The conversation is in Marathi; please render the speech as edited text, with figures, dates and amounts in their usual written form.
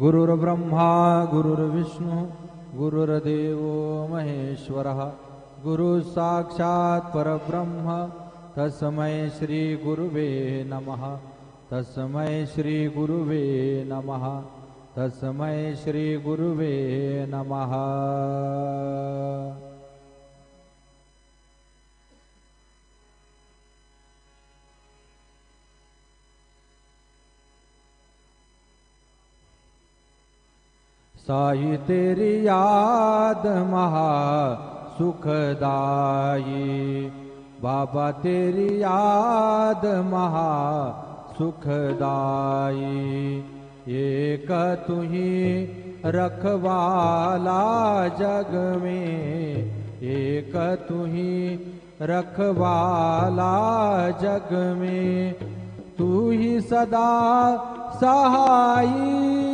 गुरुर्ब्रह्मा गुरुर्विष्णु गुरुर्देवो महेश्वरः गुरु साक्षात् परब्रह्म तस्मै श्री गुरुवे नमः तस्मै श्री गुरुवे नमः तस्मै श्री गुरुवे नमः। साई तेरी याद महा सुखदाई, बाबा तेरी याद महा सुखदाई। एक तू ही रखवाला जग में, एक तू ही रखवाला जग में, तू ही सदा सहाई।